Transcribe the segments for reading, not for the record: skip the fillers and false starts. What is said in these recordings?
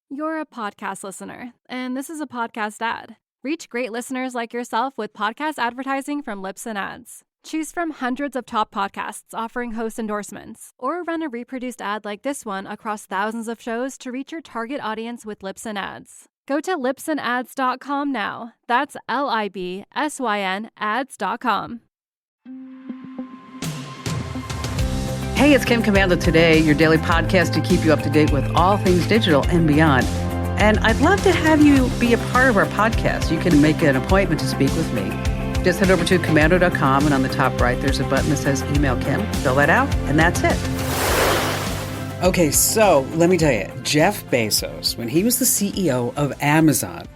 You're a podcast listener, and this is a podcast ad. Reach great listeners like yourself with podcast advertising from Libsyn Ads. Choose from hundreds of top podcasts offering host endorsements, or run a reproduced ad like this one across thousands of shows to reach your target audience with Libsyn Ads. Go to libsynads.com now. That's LIBSYN ads.com. Hey, it's Kim Komando today, your daily podcast to keep you up to date with all things digital and beyond. And I'd love to have you be a part of our podcast. You can make an appointment to speak with me. Just head over to komando.com, and on the top right, there's a button that says Email Kim. Fill that out, and that's it. Okay, so let me tell you, Jeff Bezos, when he was the CEO of Amazon,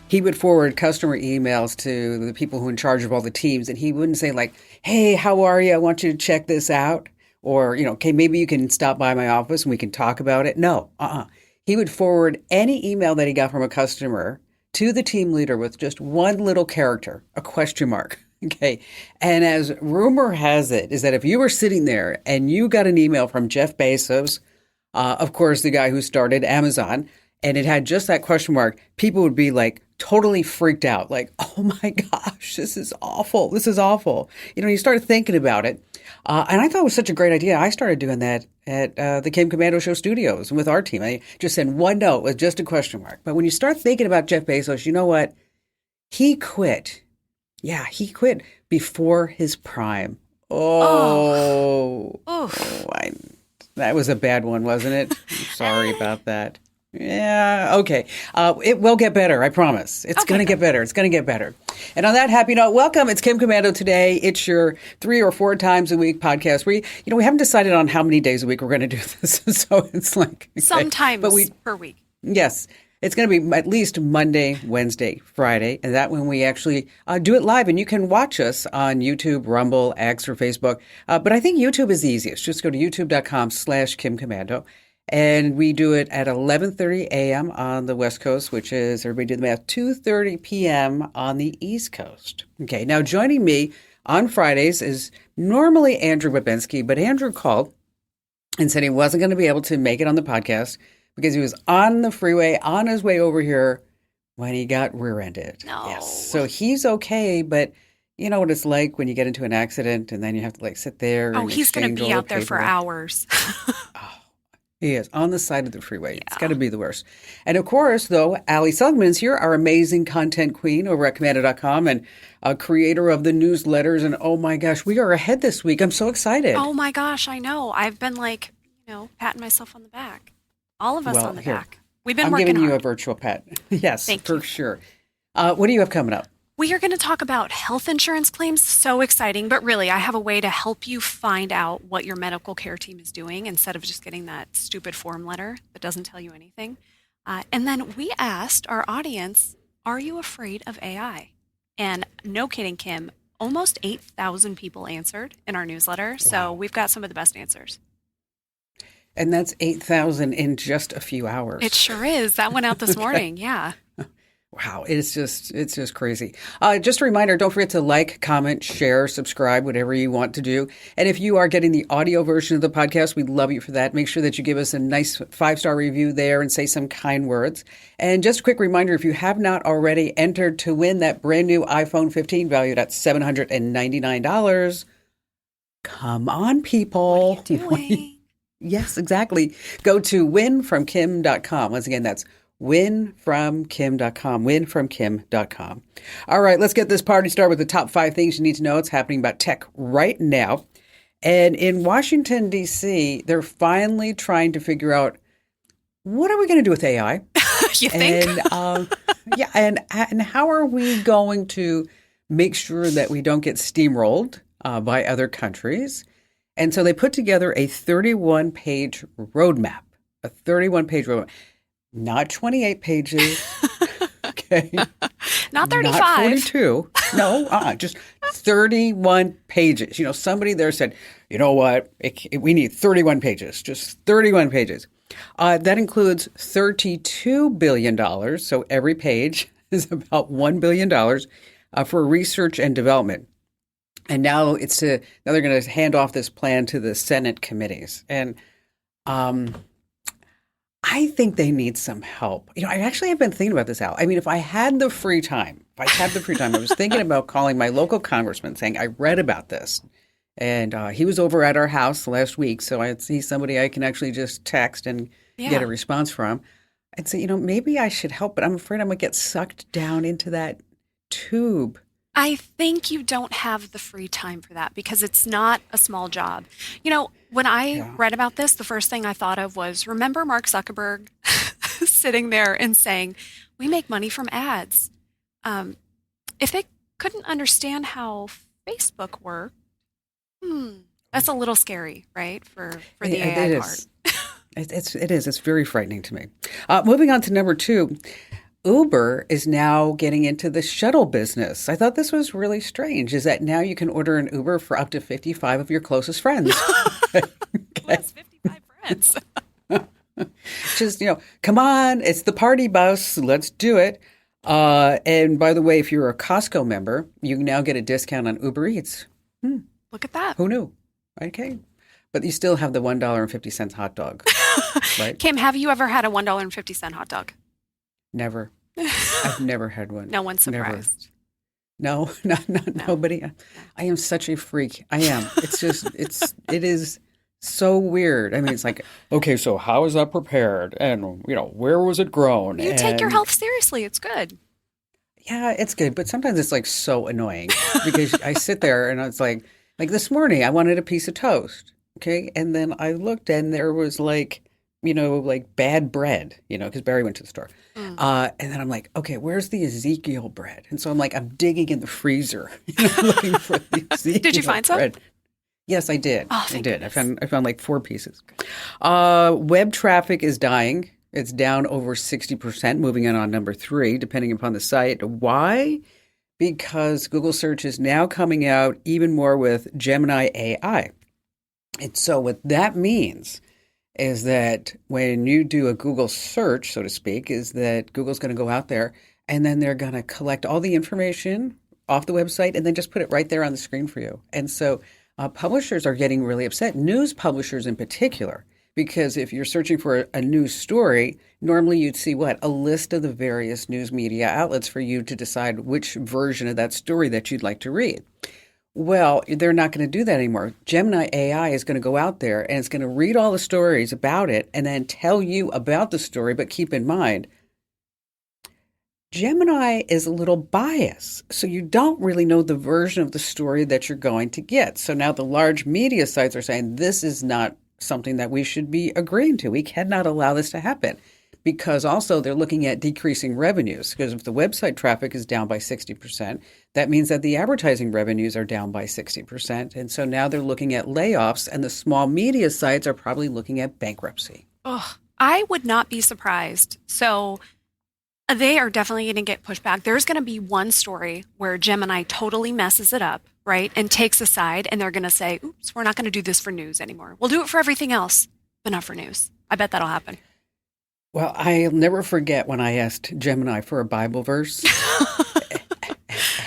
he would forward customer emails to the people who are in charge of all the teams, and he wouldn't say like, hey, how are you? I want you to check this out. Or, okay, maybe you can stop by my office and we can talk about it. No, He would forward any email that he got from a customer to the team leader with just one little character, a question mark. Okay. And as rumor has it, is that if you were sitting there and you got an email from Jeff Bezos, of course, the guy who started Amazon, and it had just that question mark, people would be like totally freaked out. Like, oh my gosh, this is awful. This is awful. You start thinking about it. And I thought it was such a great idea. I started doing that at the Kim Komando Show studios and with our team. I just sent one note with just a question mark. But when you start thinking about Jeff Bezos, you know what? He quit. Yeah, he quit before his prime. That was a bad one, wasn't it? I'm sorry about that. Yeah, okay. It will get better, I promise. It's going to get better. It's going to get better. And on that happy note, welcome. It's Kim Komando today. It's your 3 or 4 times a week podcast. We haven't decided on how many days a week we're going to do this. So it's like sometimes per week. Yes. It's going to be at least Monday, Wednesday, Friday, and that when we actually do it live. And you can watch us on YouTube, Rumble, X, or Facebook. But I think YouTube is the easiest. Just go to youtube.com/Kim Komando. And we do it at 11:30 a.m. on the West Coast, which is, everybody do the math, 2:30 p.m. on the East Coast. Okay, now joining me on Fridays is normally Andrew Babinski, but Andrew called and said he wasn't going to be able to make it on the podcast because he was on the freeway on his way over here when he got rear-ended. No. Yes, so he's okay, but you know what it's like when you get into an accident and then you have to sit there. Oh, he's going to be out there for hours. He is on the side of the freeway. Yeah. It's got to be the worst. And of course, though, Ali Seligman is here, our amazing content queen over at Komando.com and a creator of the newsletters. And oh my gosh, we are ahead this week. I'm so excited. Oh my gosh, I know. I've been patting myself on the back. All of us on the back. We've been working hard. I'm giving you a virtual pat. Yes, Thank for you. Sure. What do you have coming up? We are going to talk about health insurance claims. So exciting. But really, I have a way to help you find out what your medical care team is doing instead of just getting that stupid form letter that doesn't tell you anything. And then we asked our audience, are you afraid of AI? And no kidding, Kim, almost 8,000 people answered in our newsletter. Wow. So we've got some of the best answers. And that's 8,000 in just a few hours. It sure is. That went out this morning. Yeah. Wow, it's just crazy. Just a reminder, don't forget to like, comment, share, subscribe, whatever you want to do. And if you are getting the audio version of the podcast, we'd love you for that. Make sure that you give us a nice 5-star review there and say some kind words. And just a quick reminder, if you have not already entered to win that brand new iPhone 15 valued at $799, come on, people. What are you doing? Yes, exactly. Go to winfromkim.com. Once again, that's winfromkim.com, winfromkim.com. All right, let's get this party started with the top 5 things you need to know. It's happening about tech right now. And in Washington, D.C., they're finally trying to figure out, what are we going to do with AI? You think? And, and how are we going to make sure that we don't get steamrolled by other countries? And so they put together a 31-page roadmap, Not 28 pages, okay? Not 35. Not 42. No, just 31 pages. Somebody there said, you know what? We need 31 pages, just 31 pages. That includes $32 billion. So every page is about $1 billion for research and development. And now they're going to hand off this plan to the Senate committees. And I think they need some help. I actually have been thinking about this, Al. I mean, if I had the free time, I was thinking about calling my local congressman saying, I read about this. And he was over at our house last week, so I'd see somebody I can actually just text and get a response from. I'd say, maybe I should help, but I'm afraid I'm going to get sucked down into that tube. I think you don't have the free time for that because it's not a small job. When I read about this, the first thing I thought of was, remember Mark Zuckerberg sitting there and saying, we make money from ads. If they couldn't understand how Facebook worked, that's a little scary, right, for the AI part. It is. It's very frightening to me. Moving on to number 2. Uber is now getting into the shuttle business. I thought this was really strange, is that now you can order an Uber for up to 55 of your closest friends. That's 55 friends. Just, come on, it's the party bus. Let's do it. And by the way, if you're a Costco member, you now get a discount on Uber Eats. Look at that. Who knew? Okay. But you still have the $1.50 hot dog, right? Kim, have you ever had a $1.50 hot dog? Never. I've never had one. No one's surprised. No, nobody. I am such a freak. I am. It is so weird. I mean, it's like, okay, so how is that prepared? And, where was it grown? You take your health seriously. It's good. Yeah, it's good. But sometimes it's like so annoying because I sit there and it's like this morning I wanted a piece of toast. Okay. And then I looked and there was like bad bread, because Barry went to the store. And then I'm like, okay, where's the Ezekiel bread? And so I'm digging in the freezer, looking for the Ezekiel Did you find bread. some? Yes, I did. Oh, I did. Goodness. I found like 4 pieces. Web traffic is dying. It's down over 60%, moving in on number 3, depending upon the site. Why? Because Google search is now coming out even more with Gemini AI. And so what that means is that when you do a Google search, so to speak, is that Google's going to go out there and then they're going to collect all the information off the website and then just put it right there on the screen for you. And so publishers are getting really upset, news publishers in particular, because if you're searching for a news story, normally you'd see a list of the various news media outlets for you to decide which version of that story that you'd like to read. Well, they're not going to do that anymore. Gemini AI is going to go out there and it's going to read all the stories about it and then tell you about the story. But keep in mind, Gemini is a little biased. So you don't really know the version of the story that you're going to get. So now the large media sites are saying this is not something that we should be agreeing to. We cannot allow this to happen. Because also they're looking at decreasing revenues. Because if the website traffic is down by 60%, that means that the advertising revenues are down by 60%. And so now they're looking at layoffs, and the small media sites are probably looking at bankruptcy. Oh, I would not be surprised. So they are definitely going to get pushed back. There's going to be one story where Gemini totally messes it up, right, and takes a side, and they're going to say, oops, we're not going to do this for news anymore. We'll do it for everything else, but not for news. I bet that'll happen. Well, I'll never forget when I asked Gemini for a Bible verse.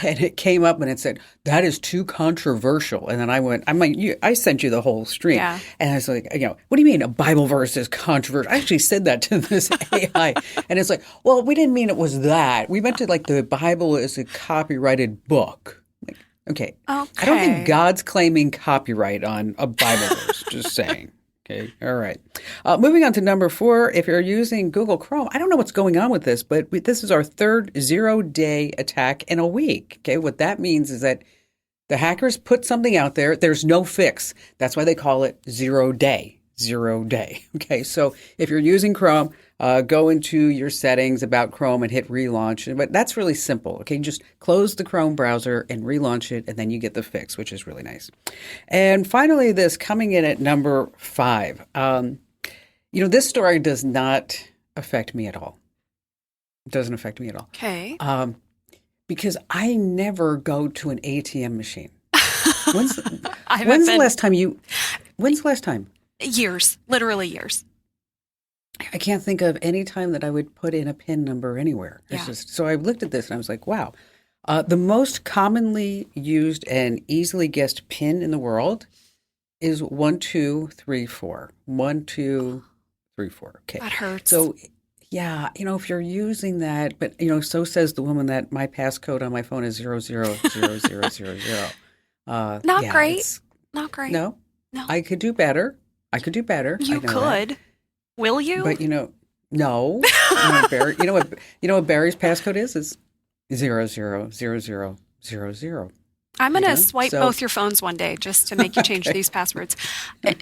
And it came up and it said, that is too controversial. And then I sent you the whole stream. Yeah. And I was like, what do you mean a Bible verse is controversial? I actually said that to this AI. And it's like, well, we didn't mean it was that. We meant to the Bible is a copyrighted book. Okay. I don't think God's claiming copyright on a Bible verse, just saying. Okay. All right. Moving on to number 4. If you're using Google Chrome, I don't know what's going on with this, but this is our third 0-day attack in a week. Okay. What that means is that the hackers put something out there. There's no fix. That's why they call it 0 day. 0 day. Okay. So if you're using Chrome, go into your settings about Chrome and hit relaunch. But that's really simple. Okay. Just close the Chrome browser and relaunch it, and then you get the fix, which is really nice. And finally, this coming in at number 5. This story does not affect me at all. It doesn't affect me at all. Okay. Because I never go to an ATM machine. When's the last time? Years, literally years. I can't think of any time that I would put in a PIN number anywhere. So I looked at this and I was like, wow. The most commonly used and easily guessed PIN in the world is 1234. 1234. 34. Okay. That hurts. So, yeah, if you're using that, but, so says the woman that my passcode on my phone is 000000. Not yeah, great. Not great. No, No. I could do better. You I know could. that. Will you? But, no. Barry, what Barry's passcode is? Is 000000. I'm going to swipe both your phones one day just to make you change these passwords.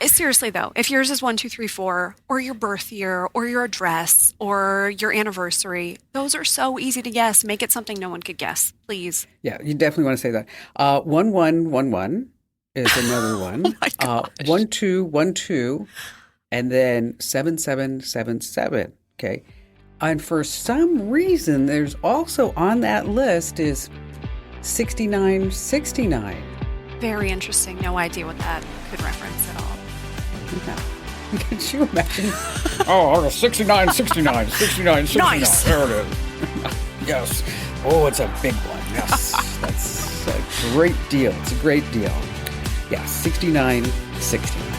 Seriously, though, if yours is 1234 or your birth year or your address or your anniversary, those are so easy to guess. Make it something no one could guess, please. Yeah, you definitely want to say that. 1111 is another one. Oh my gosh. 1212 and then 7777. Okay. And for some reason, there's also on that list is 6969. Very interesting. No idea what that could reference at all. Yeah. Could you imagine? 6969, 6969. Nice. There it is. Yes. Oh, it's a big one. Yes. That's a great deal. It's a great deal. Yeah, 6969.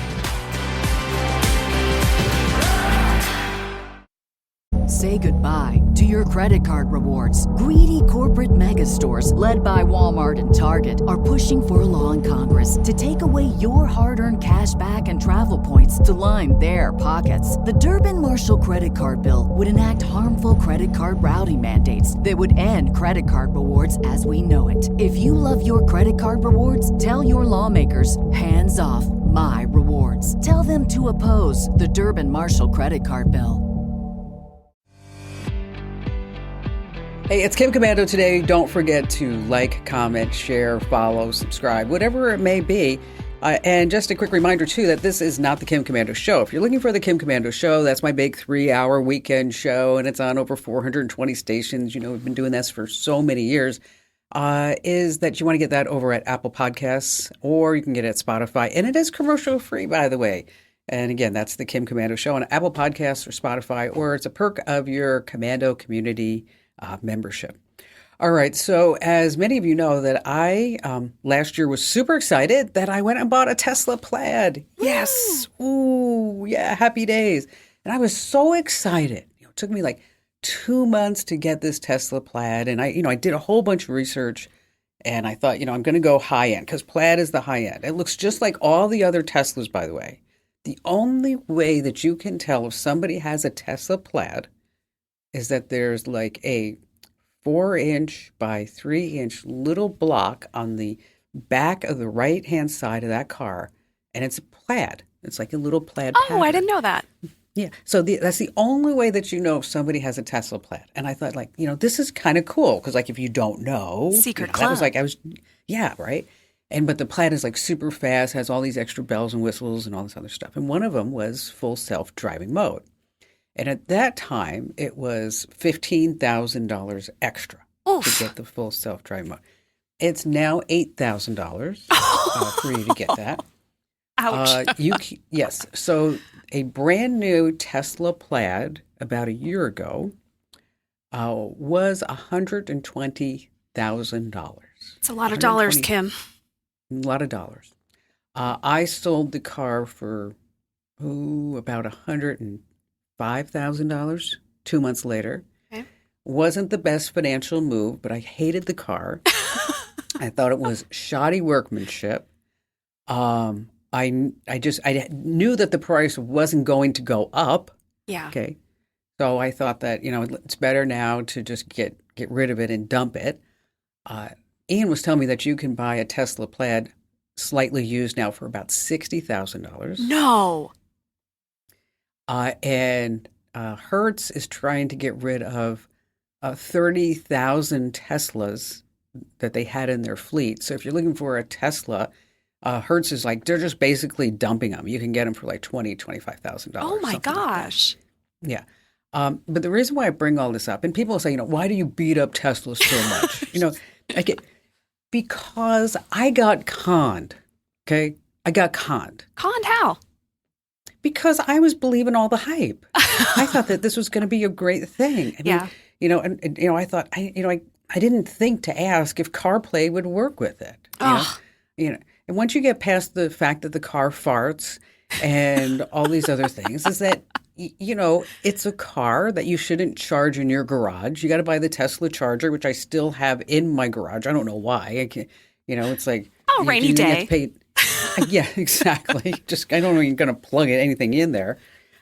Say goodbye to your credit card rewards. Greedy corporate mega stores, led by Walmart and Target, are pushing for a law in Congress to take away your hard-earned cash back and travel points to line their pockets. The Durbin-Marshall credit card bill would enact harmful credit card routing mandates that would end credit card rewards as we know it. If you love your credit card rewards, tell your lawmakers, hands off my rewards. Tell them to oppose the Durbin-Marshall credit card bill. Hey, it's Kim Komando today. Don't forget to like, comment, share, follow, subscribe, whatever it may be. And just a quick reminder, too, that this is not the Kim Komando Show. If you're looking for the Kim Komando Show, that's my big 3-hour weekend show, and it's on over 420 stations. We've been doing this for so many years. Is that you want to get that over at Apple Podcasts, or you can get it at Spotify. And it is commercial free, by the way. And again, that's the Kim Komando Show on Apple Podcasts or Spotify, or it's a perk of your Komando community membership. All right. So as many of you know that I last year was super excited that I went and bought a Tesla Plaid. Yes. Ooh, yeah. Happy days. And I was so excited. It took me like 2 months to get this Tesla Plaid. And I did a whole bunch of research and I thought, I'm going to go high end because Plaid is the high end. It looks just like all the other Teslas, by the way. The only way that you can tell if somebody has a Tesla Plaid is that there's like a 4-inch by 3-inch little block on the back of the right-hand side of that car, and it's a plaid. It's like a little plaid pattern. I didn't know that. Yeah, so that's the only way that you know if somebody has a Tesla Plaid. And I thought, this is kind of cool, because, if you don't know. Secret club. That was yeah, right? But the Plaid is, super fast, has all these extra bells and whistles and all this other stuff. And one of them was full self-driving mode. And at that time, it was $15,000 extra to get the full self-driving mode. It's now $8,000 for you to get that. Ouch. Yes. So a brand new Tesla Plaid about a year ago was $120,000. It's a lot of dollars, Kim. A lot of dollars. I sold the car for about $105,000 2 months later. Okay. Wasn't the best financial move, but I hated the car. I thought it was shoddy workmanship. I knew that the price wasn't going to go up. Yeah. Okay. So I thought that, it's better now to just get rid of it and dump it. Ian was telling me that you can buy a Tesla Plaid slightly used now for about $60,000. No. And Hertz is trying to get rid of 30,000 Teslas that they had in their fleet. So if you're looking for a Tesla, Hertz is they're just basically dumping them. You can get them for $20,000, $25,000. Oh my gosh. Yeah. But the reason why I bring all this up, and people say, why do you beat up Tesla so much? Because I got conned. Okay. I got conned. Conned how? Because I was believing all the hype. I thought that this was going to be a great thing. I thought, I didn't think to ask if CarPlay would work with it. And once you get past the fact that the car farts and all these other things, is that it's a car that you shouldn't charge in your garage. You got to buy the Tesla charger, which I still have in my garage. I don't know why. I can't, it's like, rainy day. Yeah, exactly. I don't even going to plug anything in there.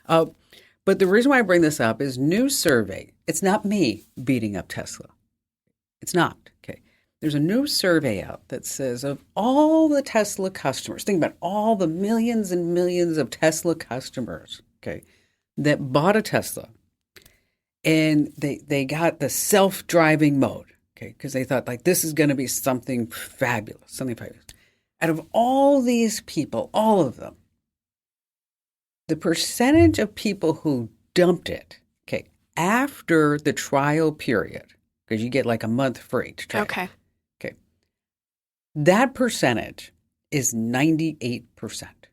But the reason why I bring this up is new survey. It's not me beating up Tesla. It's not. Okay. There's a new survey out that says of all the Tesla customers, think about all the millions and millions of Tesla customers, okay, that bought a Tesla and they got the self-driving mode, okay, because they thought like this is going to be something fabulous. Out of all these people, all of them, the percentage of people who dumped it, okay, after the trial period, because you get like a month free to try. Okay. Okay. That percentage is 98%.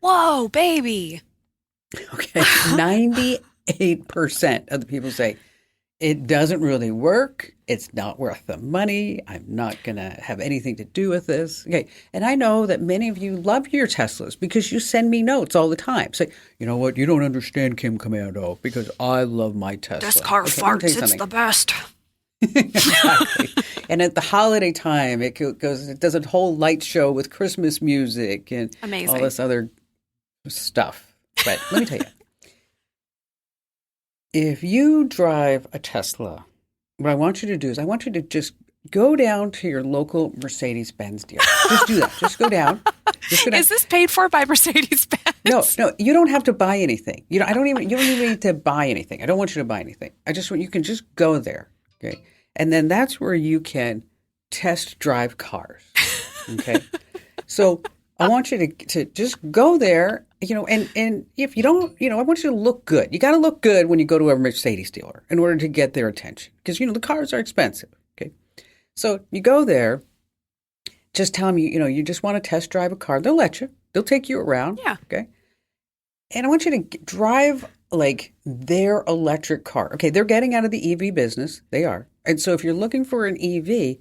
Whoa, baby. Okay. 98% of the people say, it doesn't really work. It's not worth the money. I'm not going to have anything to do with this. Okay. And I know that many of you love your Teslas because you send me notes all the time. Say, you know what? You don't understand, Kim Komando, because I love my Tesla. This car farts. It's the best. Exactly. And at the holiday time, it does a whole light show with Christmas music and Amazing. all this other stuff. But let me tell you. If you drive a Tesla, what I want you to do is I want you to just go down to your local Mercedes-Benz dealer. Just do that. Just go down. Is this paid for by Mercedes-Benz? No, you don't have to buy anything. You don't even need to buy anything. I don't want you to buy anything. I just want you can just go there, okay? And then that's where you can test drive cars, okay? So I want you to just go there, and if you don't, I want you to look good. You got to look good when you go to a Mercedes dealer in order to get their attention because, the cars are expensive, okay? So you go there, just tell them, you just want to test drive a car. They'll let you. They'll take you around, yeah. Okay? And I want you to drive like their electric car. Okay, they're getting out of the EV business. They are. And so if you're looking for an EV,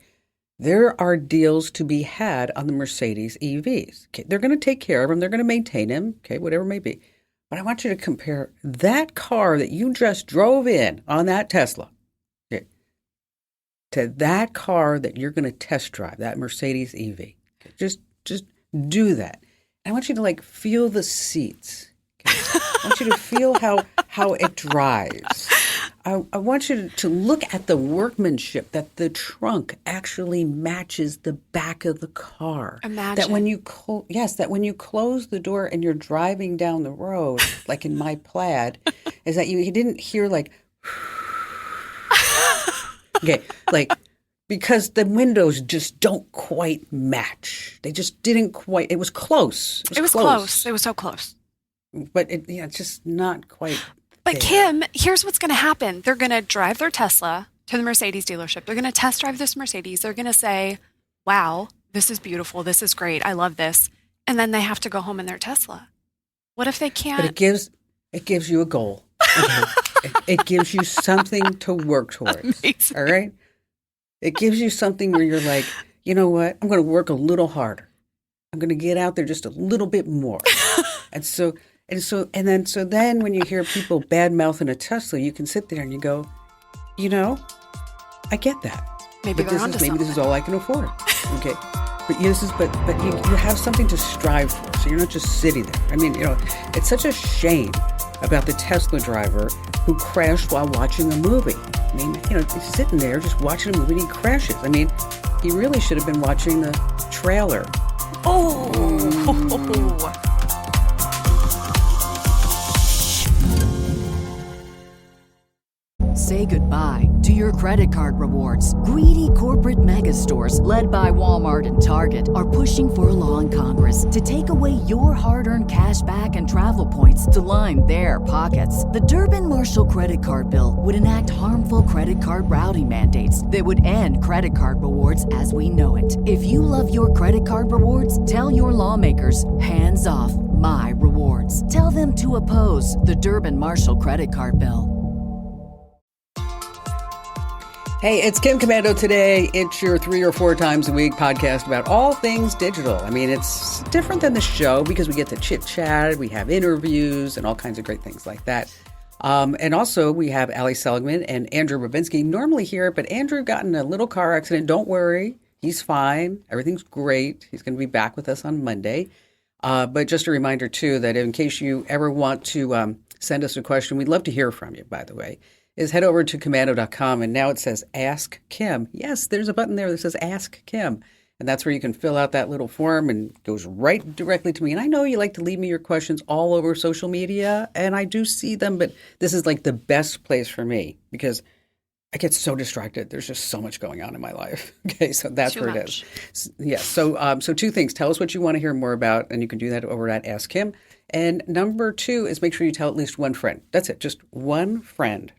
there are deals to be had on the Mercedes EVs. Okay, they're going to take care of them. They're going to maintain them. Okay, whatever it may be. But I want you to compare that car that you just drove in on that Tesla, okay, to that car that you're going to test drive, that Mercedes EV. Okay, just do that. I want you to feel the seats. Okay? I want you to feel how it drives. I want you to look at the workmanship, that the trunk actually matches the back of the car. Imagine. That when you close the door and you're driving down the road, like in my Plaid, is that you didn't hear okay, because the windows just don't quite match. They just didn't quite. It was close. It was close. It was so close. But it's just not quite. But Kim, here's what's going to happen. They're going to drive their Tesla to the Mercedes dealership. They're going to test drive this Mercedes. They're going to say, wow, this is beautiful. This is great. I love this. And then they have to go home in their Tesla. What if they can't? But it gives you a goal. Okay? it gives you something to work towards. Amazing. All right? It gives you something where you're like, you know what? I'm going to work a little harder. I'm going to get out there just a little bit more. So then when you hear people bad mouthing a Tesla, you can sit there and you go, I get that. Maybe this is all I can afford. Okay. But you have something to strive for. So you're not just sitting there. I mean, it's such a shame about the Tesla driver who crashed while watching a movie. I mean, he's sitting there just watching a movie and he crashes. I mean, he really should have been watching the trailer. Oh. Say goodbye to your credit card rewards. Greedy corporate mega stores, led by Walmart and Target, are pushing for a law in Congress to take away your hard-earned cash back and travel points to line their pockets. The Durbin-Marshall credit card bill would enact harmful credit card routing mandates that would end credit card rewards as we know it. If you love your credit card rewards, tell your lawmakers, hands off my rewards. Tell them to oppose the Durbin-Marshall credit card bill. Hey, it's Kim Komando today. It's your 3 or 4 times a week podcast about all things digital. I mean, it's different than the show because we get to chit chat, we have interviews and all kinds of great things like that. And also, we have Ali Seligman and Andrew Babinski normally here, but Andrew got in a little car accident. Don't worry. He's fine. Everything's great. He's going to be back with us on Monday. But just a reminder, too, that in case you ever want to send us a question, we'd love to hear from you, by the way, is head over to komando.com. And now it says Ask Kim. Yes, there's a button there that says Ask Kim. And that's where you can fill out that little form and it goes right directly to me. And I know you like to leave me your questions all over social media, and I do see them, but this is like the best place for me because I get so distracted. There's just so much going on in my life. Okay, so that's where it is. Yes. So two things. Tell us what you want to hear more about, and you can do that over at Ask Kim. And number 2 is make sure you tell at least one friend. That's it. Just one friend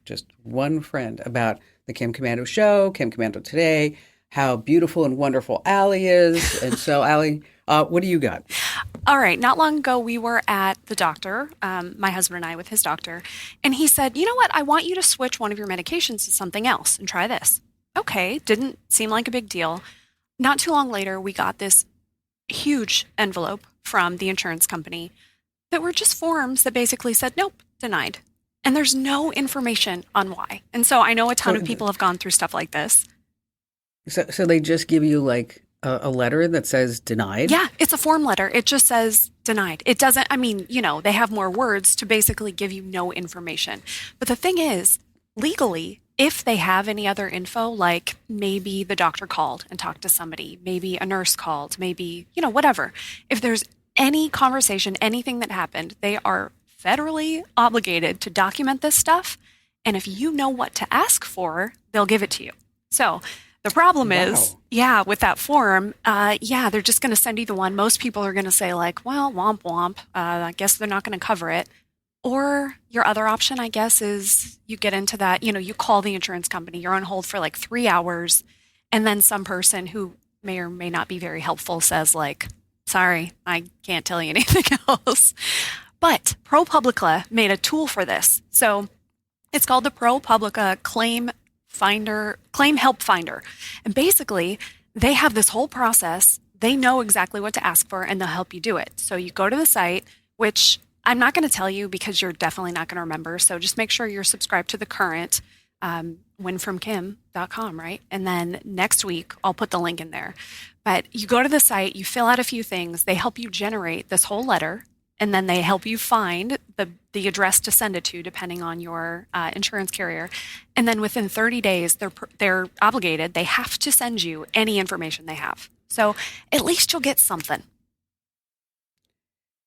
about the Kim Komando Show, Kim Komando Today, how beautiful and wonderful Ali is. And so, Ali, what do you got? All right. Not long ago, we were at the doctor, my husband and I with his doctor, and he said, you know what? I want you to switch one of your medications to something else and try this. Okay. Didn't seem like a big deal. Not too long later, we got this huge envelope from the insurance company that were just forms that basically said, nope, denied. And there's no information on why. And so I know a ton of people have gone through stuff like this. So they just give you like a letter that says denied? Yeah, it's a form letter. It just says denied. It doesn't, I mean, they have more words to basically give you no information. But the thing is, legally, if they have any other info, like maybe the doctor called and talked to somebody, maybe a nurse called, maybe, whatever. If there's any conversation, anything that happened, they are federally obligated to document this stuff. And if you know what to ask for, they'll give it to you. So the problem is, with that form, they're just going to send you the one. Most people are going to say like, well, womp womp. I guess they're not going to cover it. Or your other option, I guess, is you get into that, you call the insurance company, you're on hold for like 3 hours. And then some person who may or may not be very helpful says like, sorry, I can't tell you anything else. But ProPublica made a tool for this. So it's called the ProPublica Claim Help Finder. And basically, they have this whole process. They know exactly what to ask for, and they'll help you do it. So you go to the site, which I'm not going to tell you because you're definitely not going to remember. So just make sure you're subscribed to the current winfromkim.com, right? And then next week, I'll put the link in there. But you go to the site, you fill out a few things. They help you generate this whole letter, and then they help you find the address to send it to, depending on your insurance carrier. And then within 30 days, they're obligated. They have to send you any information they have. So at least you'll get something.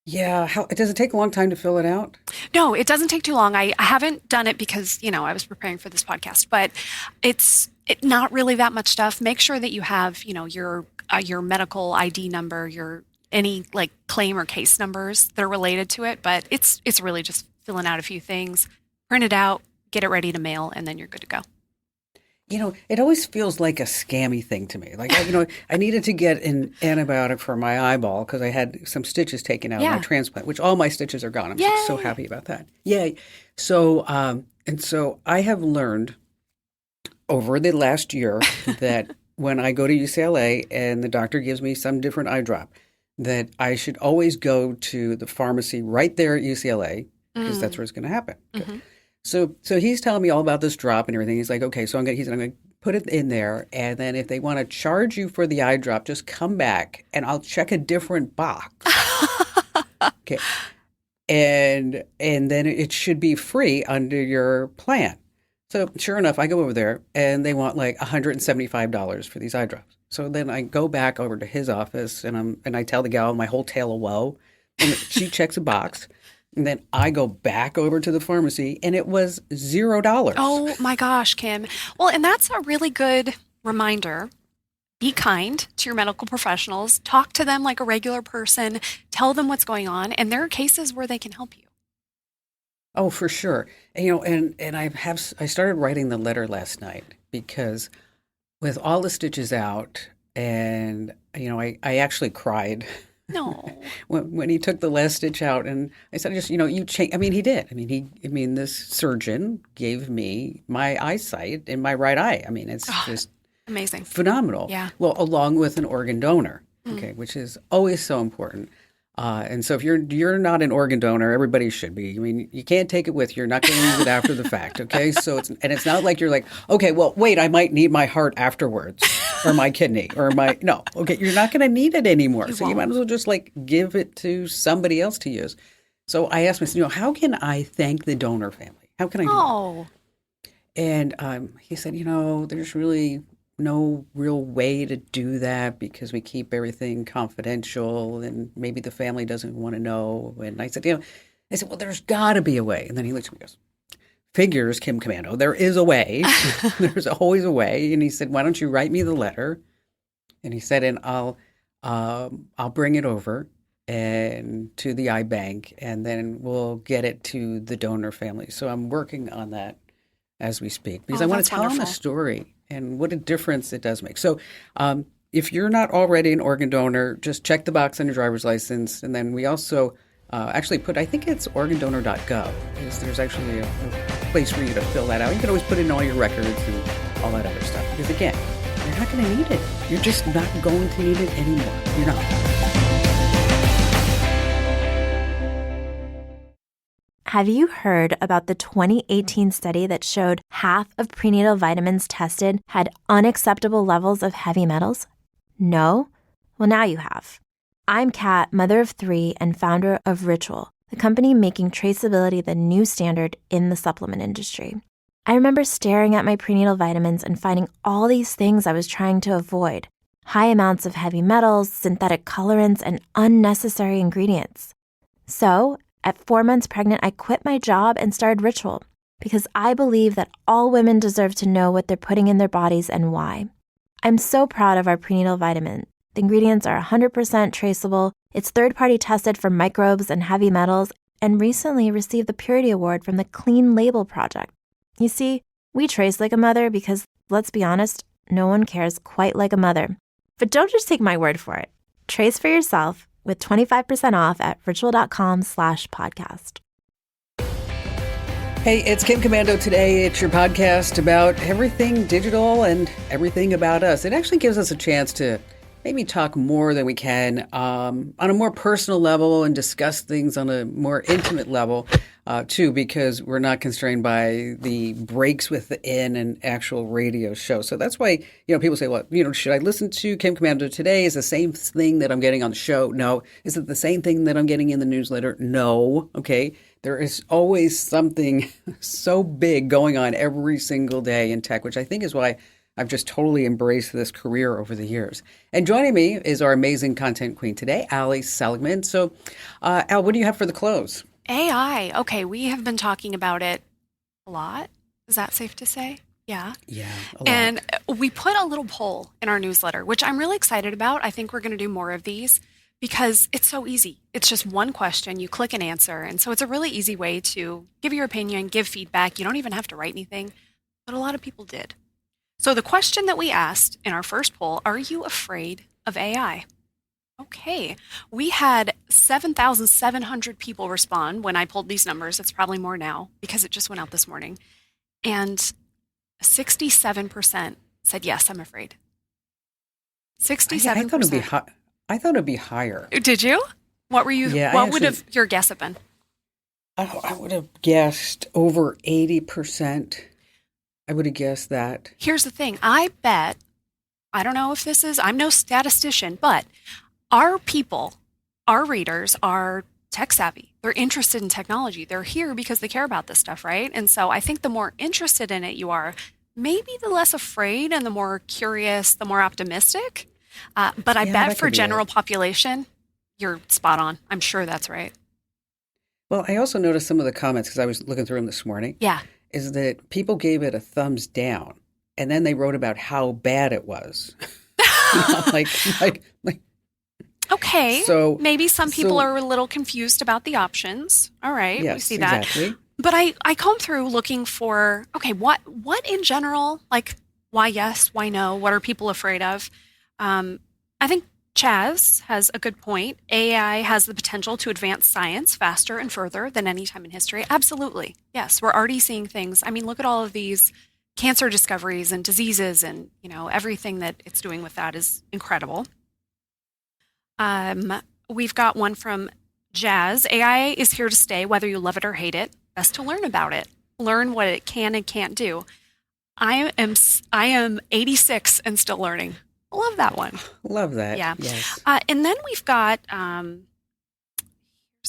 Yeah. Does it take a long time to fill it out? No, it doesn't take too long. I haven't done it because, I was preparing for this podcast, but it's not really that much stuff. Make sure that you have, your medical ID number, any like claim or case numbers that are related to it. But it's really just filling out a few things, print it out, get it ready to mail, and then you're good to go. It always feels like a scammy thing to me. Like, I needed to get an antibiotic for my eyeball because I had some stitches taken out of my transplant, which all my stitches are gone. I'm so happy about that. Yay. So, and so I have learned over the last year that when I go to UCLA and the doctor gives me some different eye drop, that I should always go to the pharmacy right there at UCLA because that's where it's going to happen. Okay. Mm-hmm. So he's telling me all about this drop and everything. He's like, okay, so I'm going to put it in there. And then if they want to charge you for the eye drop, just come back and I'll check a different box. Okay. And then it should be free under your plan. So sure enough, I go over there and they want like $175 for these eye drops. So then I go back over to his office and I tell the gal my whole tale of woe. And she checks a box. And then I go back over to the pharmacy, and it was $0. Oh, my gosh, Kim. Well, and that's a really good reminder. Be kind to your medical professionals. Talk to them like a regular person. Tell them what's going on. And there are cases where they can help you. Oh, for sure. And I started writing the letter last night because with all the stitches out, and, I actually cried. No. when he took the last stitch out, and I said, just, you change. I mean, he did. This surgeon gave me my eyesight in my right eye. I mean, it's just amazing. Phenomenal. Yeah. Well, along with an organ donor, okay, which is always so important. And so if you're not an organ donor, everybody should be. I mean, you can't take it with you. You're not going to use it after the fact, okay? So it's not like you're like, okay, well, wait, I might need my heart afterwards, or my kidney, or no, okay, you're not going to need it anymore. So you might as well just like give it to somebody else to use. So I asked myself, how can I thank the donor family? How can I do that? And he said, there's really no real way to do that because we keep everything confidential and maybe the family doesn't want to know. And I said, well, there's got to be a way. And then he looks at me and goes, figures, Kim Komando, there is a way. There's always a way. And he said, why don't you write me the letter? And he said, and I'll bring it over and to the iBank, and then we'll get it to the donor family. So I'm working on that as we speak because I want to tell them a story and what a difference it does make. So if you're not already an organ donor, just check the box on your driver's license. And then we also actually put, I think it's organdonor.gov. There's actually a place for you to fill that out. You can always put in all your records and all that other stuff. Because again, you're not going to need it. You're just not going to need it anymore. You're not. Have you heard about the 2018 study that showed half of prenatal vitamins tested had unacceptable levels of heavy metals? No? Well, now you have. I'm Kat, mother of 3 and founder of Ritual, the company making traceability the new standard in the supplement industry. I remember staring at my prenatal vitamins and finding all these things I was trying to avoid. High amounts of heavy metals, synthetic colorants, and unnecessary ingredients. So, at 4 months pregnant, I quit my job and started Ritual because I believe that all women deserve to know what they're putting in their bodies and why. I'm so proud of our prenatal vitamin. The ingredients are 100% traceable, it's third-party tested for microbes and heavy metals, and recently received the Purity Award from the Clean Label Project. You see, we trace like a mother because, let's be honest, no one cares quite like a mother. But don't just take my word for it. Trace for yourself with 25% off at ritual.com/podcast. Hey, it's Kim Komando today. It's your podcast about everything digital and everything about us. It actually gives us a chance to maybe talk more than we can on a more personal level and discuss things on a more intimate level too, because we're not constrained by the breaks within an actual radio show. So that's why, people say, well, should I listen to Kim Komando today? Is the same thing that I'm getting on the show? No. Is it the same thing that I'm getting in the newsletter? No. Okay. There is always something so big going on every single day in tech, which I think is why I've just totally embraced this career over the years. And joining me is our amazing content queen today, Ali Seligman. So, Al, what do you have for the close? AI. Okay, we have been talking about it a lot. Is that safe to say? Yeah. Yeah, a lot. And we put a little poll in our newsletter, which I'm really excited about. I think we're going to do more of these because it's so easy. It's just one question. You click an answer. And so it's a really easy way to give your opinion, give feedback. You don't even have to write anything. But a lot of people did. So the question that we asked in our first poll, are you afraid of AI? Okay, we had 7,700 people respond when I pulled these numbers. It's probably more now because it just went out this morning. And 67% said, yes, I'm afraid. 67%. I thought it'd be higher. Did you? What were you? Yeah, what would have your guess have been? I would have guessed over 80%. I would have guessed that. Here's the thing. I bet, I don't know if this is, I'm no statistician, but our people, our readers are tech savvy. They're interested in technology. They're here because they care about this stuff, right? And so I think the more interested in it you are, maybe the less afraid and the more curious, the more optimistic. But I bet for general population, you're spot on. I'm sure that's right. Well, I also noticed some of the comments because I was looking through them this morning. Yeah. Is that people gave it a thumbs down, and then they wrote about how bad it was. like. Okay. So maybe some people are a little confused about the options. All right, yes, we see that. Exactly. But I comb through looking for what in general, like why yes, why no, what are people afraid of? I think Chaz has a good point. AI has the potential to advance science faster and further than any time in history. Absolutely. Yes, we're already seeing things. I mean, look at all of these cancer discoveries and diseases and, everything that it's doing with that is incredible. we've got one from Jazz. AI is here to stay, whether you love it or hate it. Best to learn about it. Learn what it can and can't do. I am 86 and still learning. I love that one. Love that. Yeah. Yes. And then we've got, here's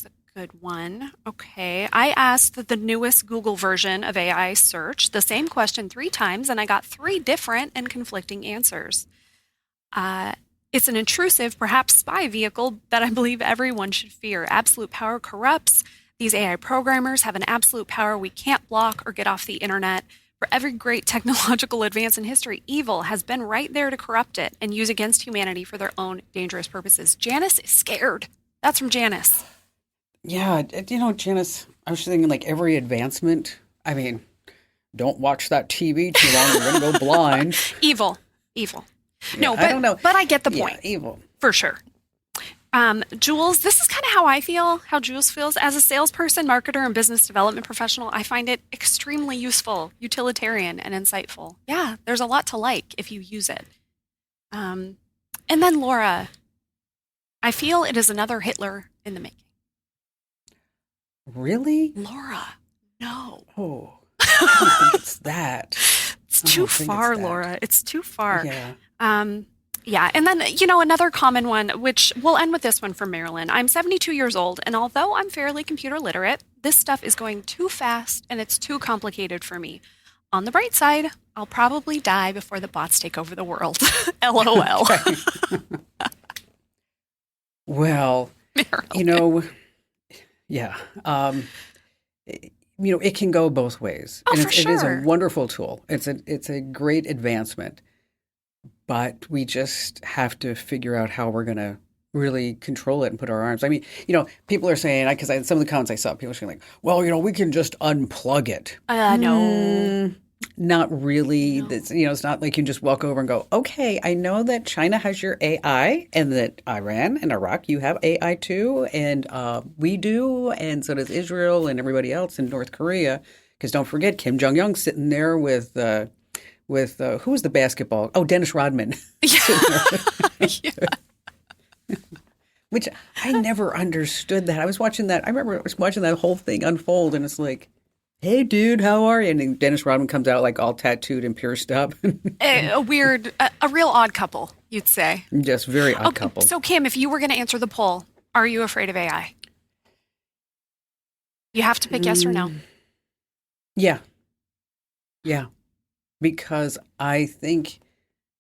a good one. Okay. I asked the newest Google version of AI search the same question 3 times, and I got 3 different and conflicting answers. It's an intrusive, perhaps spy vehicle that I believe everyone should fear. Absolute power corrupts. These AI programmers have an absolute power we can't block or get off the internet. For every great technological advance in history, evil has been right there to corrupt it and use against humanity for their own dangerous purposes. Janice is scared. That's from Janice. Yeah, Janice, I was thinking like every advancement. I mean, don't watch that TV too long; you're going to go blind. Evil. Yeah, No, I don't know. but I get the point. Yeah, evil. For sure. Jules, this is kind of how I feel, how Jules feels. As a salesperson, marketer, and business development professional, I find it extremely useful, utilitarian, and insightful. Yeah, there's a lot to like if you use it. And then Laura, I feel it is another Hitler in the making. Really? Laura, no. Oh, I don't think it's that. It's I too don't think far, it's that. Laura. It's too far. Yeah. Yeah, and then, another common one, which we'll end with this one from Marilyn. I'm 72 years old, and although I'm fairly computer literate, this stuff is going too fast and it's too complicated for me. On the bright side, I'll probably die before the bots take over the world. LOL. Well, Marilyn. yeah. It can go both ways. Oh, And for it is a sure. wonderful tool. It's a great advancement. But we just have to figure out how we're going to really control it and put our arms. I mean, people are saying, because some of the comments I saw, people are saying like, well, we can just unplug it. No. Not really. It's not like you can just walk over and go, okay, I know that China has your AI and that Iran and Iraq, you have AI too. And we do. And so does Israel and everybody else in North Korea. Because don't forget, Kim Jong-un sitting there with who was the basketball? Oh, Dennis Rodman. Which I never understood that. I was watching that. I remember I was watching that whole thing unfold, and it's like, hey, dude, how are you? And then Dennis Rodman comes out like all tattooed and pierced up. A weird, a real odd couple, you'd say. Just very odd couple. So, Kim, if you were going to answer the poll, are you afraid of AI? You have to pick yes or no. Yeah. Because I think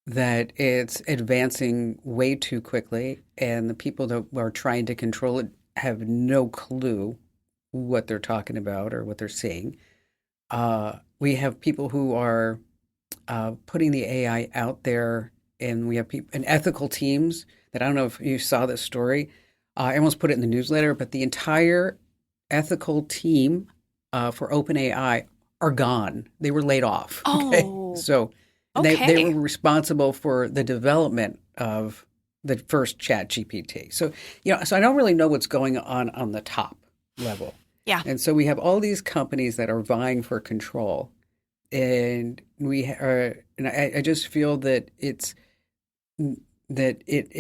that it's advancing way too quickly, and the people that are trying to control it have no clue what they're talking about or what they're seeing. We have people who are putting the AI out there, and we have people and ethical teams that I don't know if you saw this story. I almost put it in the newsletter, but the entire ethical team for OpenAI are gone. They were laid off. Okay? Oh, So they were responsible for the development of the first Chat GPT. So, so I don't really know what's going on the top level. Yeah. And so we have all these companies that are vying for control. And I just feel that it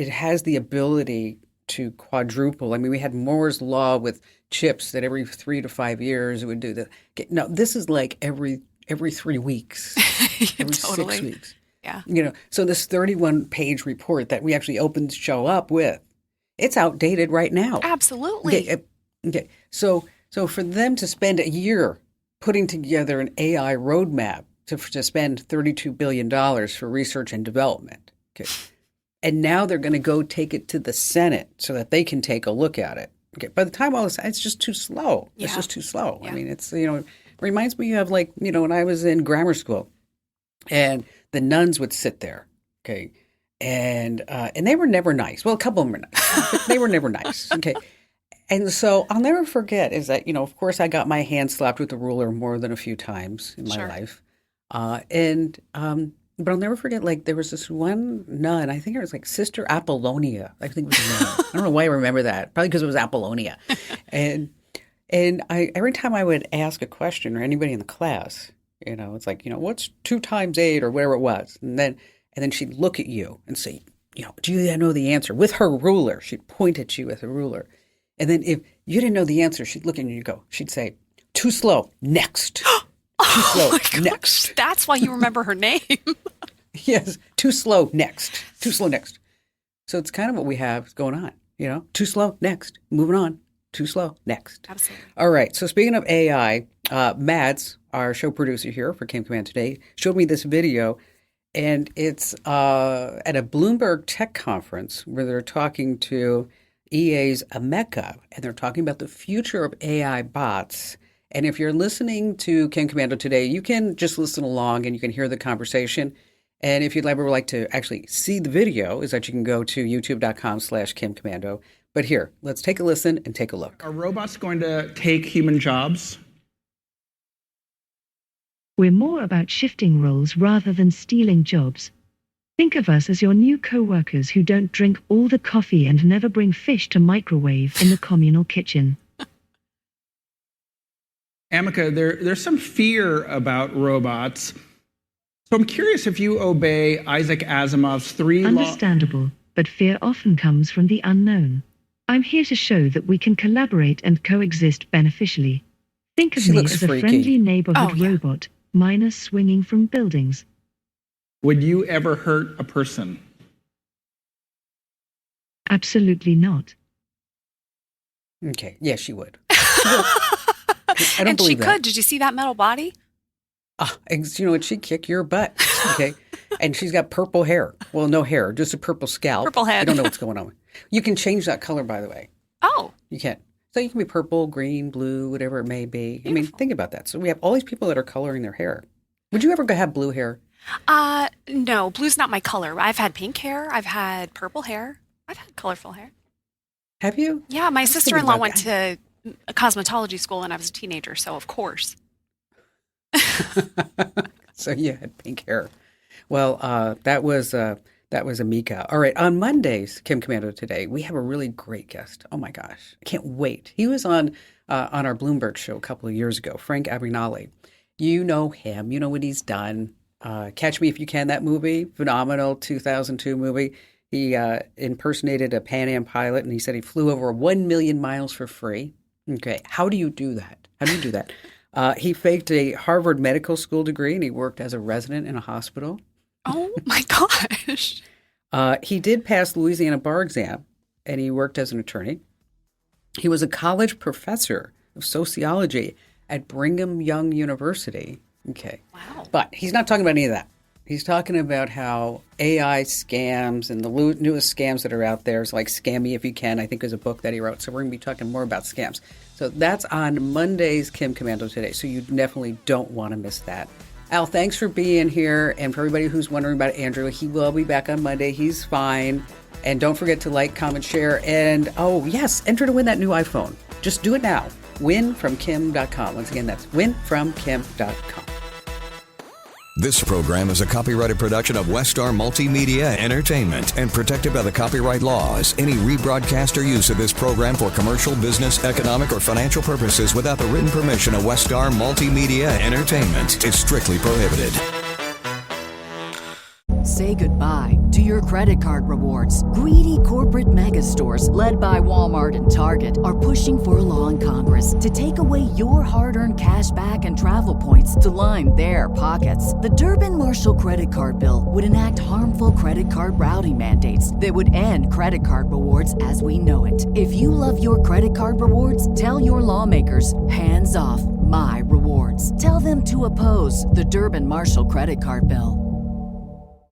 has the ability to quadruple. I mean, we had Moore's law with chips that every 3 to 5 years it would do that. No, this is like every 3 weeks, every Totally. 6 weeks. Yeah. So this 31-page report that we actually opened the show up with, it's outdated right now. Absolutely. Okay. So for them to spend a year putting together an AI roadmap to spend $32 billion for research and development, okay, and now they're going to go take it to the Senate so that they can take a look at it. Okay. By the time all this, it's just too slow. Yeah. It's just too slow. Yeah. I mean, it's, it reminds me of like, when I was in grammar school and the nuns would sit there, okay, and they were never nice. Well, a couple of them were nice, but they were never nice, okay. And so I'll never forget is that, of course, I got my hand slapped with a ruler more than a few times in my Sure. life. But I'll never forget, like, there was this one nun, I think it was like Sister Apollonia. I think it was her name. I don't know why I remember that. Probably because it was Apollonia. And every time I would ask a question or anybody in the class, it's like, what's 2 times 8 or whatever it was. And then she'd look at you and say, do you know the answer? With her ruler, she'd point at you with a ruler. And then if you didn't know the answer, she'd look at you and go, she'd say, too slow, next. Too slow, next. That's why you remember her name. Yes, too slow, next. Too slow, next. So it's kind of what we have going on, Too slow, next. Moving on. Too slow, next. Absolutely. All right, so speaking of AI, Mads, our show producer here for Kim Command Today, showed me this video, and it's at a Bloomberg Tech conference where they're talking to EA's Ameca, and they're talking about the future of AI bots. And if you're listening to Kim Commando Today, you can just listen along and you can hear the conversation. And if you'd ever like to actually see the video, is that you can go to youtube.com/Kim Commando. But here, let's take a listen and take a look. Are robots going to take human jobs? We're more about shifting roles rather than stealing jobs. Think of us as your new co-workers who don't drink all the coffee and never bring fish to microwave in the communal kitchen. Ameca, there's some fear about robots. So I'm curious if you obey Isaac Asimov's Understandable, but fear often comes from the unknown. I'm here to show that we can collaborate and coexist beneficially. Think of me as a friendly neighborhood robot, minus swinging from buildings. Would you ever hurt a person? Absolutely not. Okay, yes, she would. I don't and believe she that. could. Did you see that metal body? You know what? She'd kick your butt. Okay. And she's got purple hair. Well, no hair, just a purple scalp. Purple head. I don't know what's going on. You can change that color, by the way. Oh. You can. So you can be purple, green, blue, whatever it may be. Beautiful. I mean, think about that. So we have all these people that are coloring their hair. Would you ever have blue hair? No, blue's not my color. I've had pink hair. I've had purple hair. I've had colorful hair. Have you? Yeah, my sister-in-law went to a cosmetology school when I was a teenager, so of course. So you had pink hair. Well, that was Ameca. All right, on Mondays, Kim Commando Today, we have a really great guest. Oh my gosh, I can't wait. He was on our Bloomberg show a couple of years ago, Frank Abagnale. You know him. You know what he's done. Catch Me If You Can, that movie, phenomenal 2002 movie. He impersonated a Pan Am pilot, and he said he flew over 1 million miles for free. Okay, how do you do that? How do you do that? He faked a Harvard Medical School degree, and he worked as a resident in a hospital. Oh, my gosh. He did pass Louisiana bar exam, and he worked as an attorney. He was a college professor of sociology at Brigham Young University. Okay. Wow. But he's not talking about any of that. He's talking about how AI scams and the newest scams that are out there is like Scam Me If You Can, I think is a book that he wrote. So we're going to be talking more about scams. So that's on Monday's Kim Commando Today. So you definitely don't want to miss that. Al, thanks for being here. And for everybody who's wondering about Andrew, he will be back on Monday. He's fine. And don't forget to like, comment, share. And, oh, yes, enter to win that new iPhone. Just do it now. Winfromkim.com. Once again, that's winfromkim.com. This program is a copyrighted production of Westar Multimedia Entertainment and protected by the copyright laws. Any rebroadcast or use of this program for commercial, business, economic, or financial purposes without the written permission of Westar Multimedia Entertainment is strictly prohibited. Say goodbye to your credit card rewards. Greedy corporate mega stores, led by Walmart and Target, are pushing for a law in Congress to take away your hard-earned cash back and travel points to line their pockets. The Durbin-Marshall credit card bill would enact harmful credit card routing mandates that would end credit card rewards as we know it. If you love your credit card rewards, tell your lawmakers, hands off my rewards. Tell them to oppose the Durbin-Marshall credit card bill.